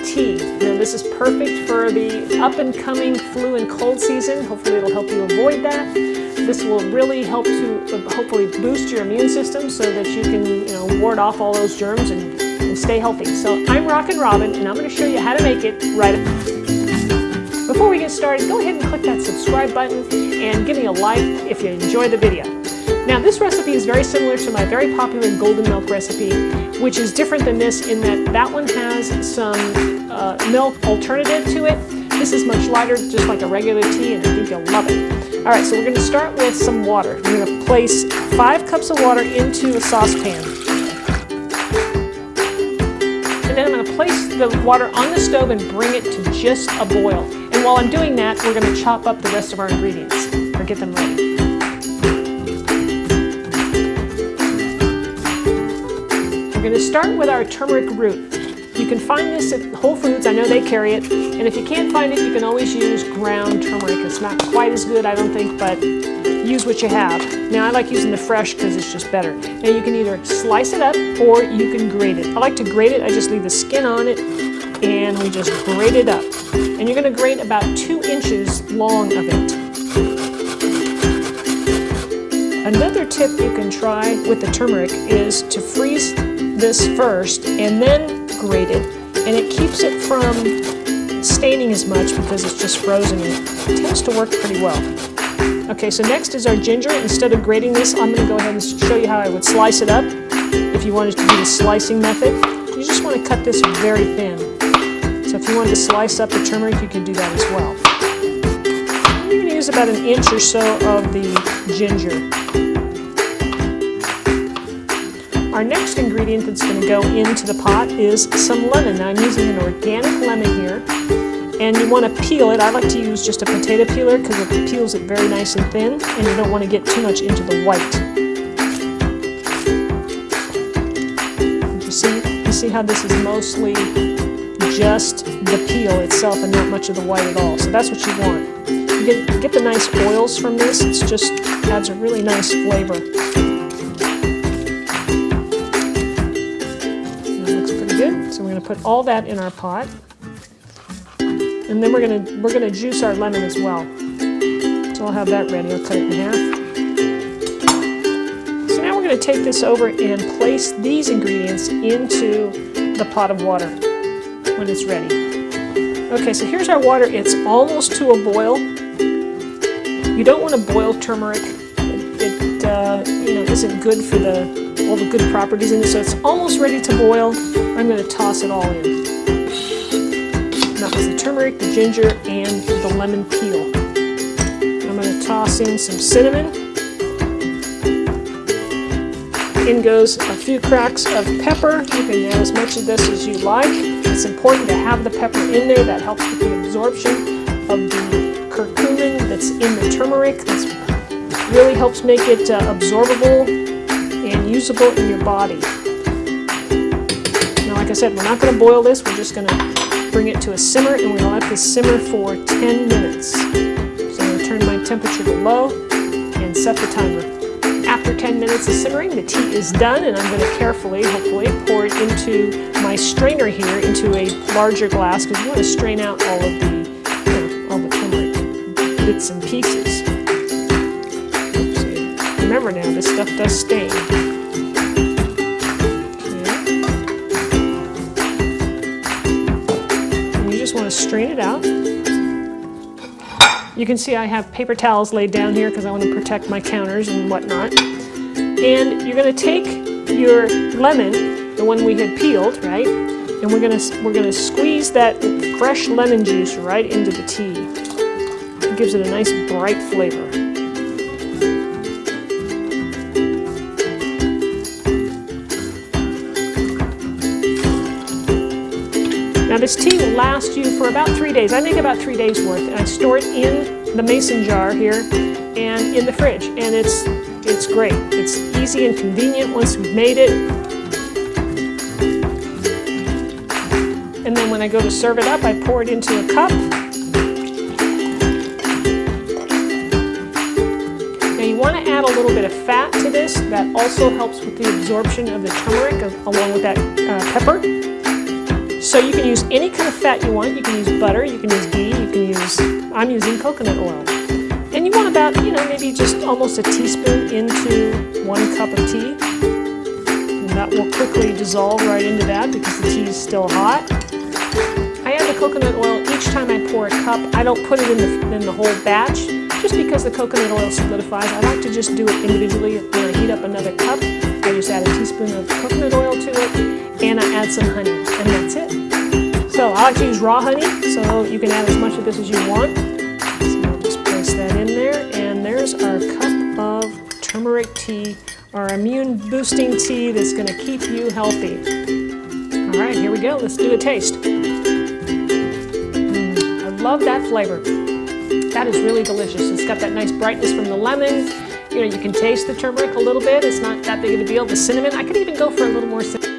tea. Now this is perfect for the up-and-coming flu and cold season. Hopefully it'll help you avoid that. This will really help to hopefully boost your immune system so that you can ward off all those germs and stay healthy. So I'm Rockin' Robin, and I'm going to show you how to make it right up. Before we get started, go ahead and click that subscribe button and give me a like if you enjoy the video. Now this recipe is very similar to my very popular golden milk recipe, which is different than this in that one has some milk alternative to it. This is much lighter, just like a regular tea, and I think you'll love it. All right, so we're going to start with some water. We're going to place 5 cups of water into a saucepan. And then I'm going to place the water on the stove and bring it to just a boil. And while I'm doing that, we're going to chop up the rest of our ingredients or get them ready. We're going to start with our turmeric root. You can find this at Whole Foods. I know they carry it. And if you can't find it, you can always use ground turmeric. It's not quite as good, I don't think, but use what you have. Now, I like using the fresh because it's just better. Now, you can either slice it up or you can grate it. I like to grate it. I just leave the skin on it and we just grate it up. And you're going to grate about 2 inches long of it. Another tip you can try with the turmeric is to freeze this first and then grate it, and it keeps it from staining as much because it's just frozen and it tends to work pretty well. Okay, so next is our ginger. Instead of grating this, I'm going to go ahead and show you how I would slice it up. If you wanted to do the slicing method, you just want to cut this very thin. So if you wanted to slice up the turmeric, you could do that as well. You're going to use about 1 inch or so of the ginger. Our next ingredient that's going to go into the pot is some lemon. Now I'm using an organic lemon here, and you want to peel it. I like to use just a potato peeler because it peels it very nice and thin, and you don't want to get too much into the white. You see how this is mostly just the peel itself and not much of the white at all. So that's what you want. You get the nice oils from this. It just adds a really nice flavor. Good. So we're going to put all that in our pot, and then we're going to juice our lemon as well. So I'll have that ready. I'll cut it in half. So now we're going to take this over and place these ingredients into the pot of water when it's ready. Okay, so here's our water. It's almost to a boil. You don't want to boil turmeric. It isn't good for all the good properties in it, so it's almost ready to boil. I'm going to toss it all in. That was the turmeric, the ginger, and the lemon peel. I'm going to toss in some cinnamon. In goes a few cracks of pepper. You can add as much of this as you like. It's important to have the pepper in there. That helps with the absorption of the curcumin that's in the turmeric. That really helps make it absorbable and usable in your body. Now, like I said, we're not going to boil this. We're just going to bring it to a simmer, and we're going to let this simmer for 10 minutes. So I'm going to turn my temperature to low and set the timer. After 10 minutes of simmering, the tea is done, and I'm going to carefully, hopefully, pour it into my strainer here into a larger glass because you want to strain out all of the turmeric bits and pieces. Remember now, this stuff does stain. And you just want to strain it out. You can see I have paper towels laid down here because I want to protect my counters and whatnot. And you're going to take your lemon, the one we had peeled, right? And we're going to squeeze that fresh lemon juice right into the tea. It gives it a nice bright flavor. Now this tea will last you for about 3 days. I make about 3 days worth, and I store it in the mason jar here and in the fridge, and it's great. It's easy and convenient once we've made it. And then when I go to serve it up, I pour it into a cup. Now you want to add a little bit of fat to this. That also helps with the absorption of the turmeric along with that pepper. So you can use any kind of fat you want. You can use butter, you can use ghee, you can use, I'm using coconut oil. And you want about, maybe just almost a teaspoon into 1 cup of tea. And that will quickly dissolve right into that because the tea is still hot. I add the coconut oil each time I pour a cup. I don't put it in the whole batch, just because the coconut oil solidifies. I like to just do it individually. When I heat up another cup, I just add a teaspoon of coconut oil to it, and I add some honey, and that's it. So I like to use raw honey, so you can add as much of this as you want. So I'll just place that in there, and there's our cup of turmeric tea, our immune boosting tea that's going to keep you healthy. All right, here we go. Let's do a taste. I love that flavor. That is really delicious. It's got that nice brightness from the lemon. You can taste the turmeric a little bit. It's not that big of a deal. The cinnamon, I could even go for a little more cinnamon.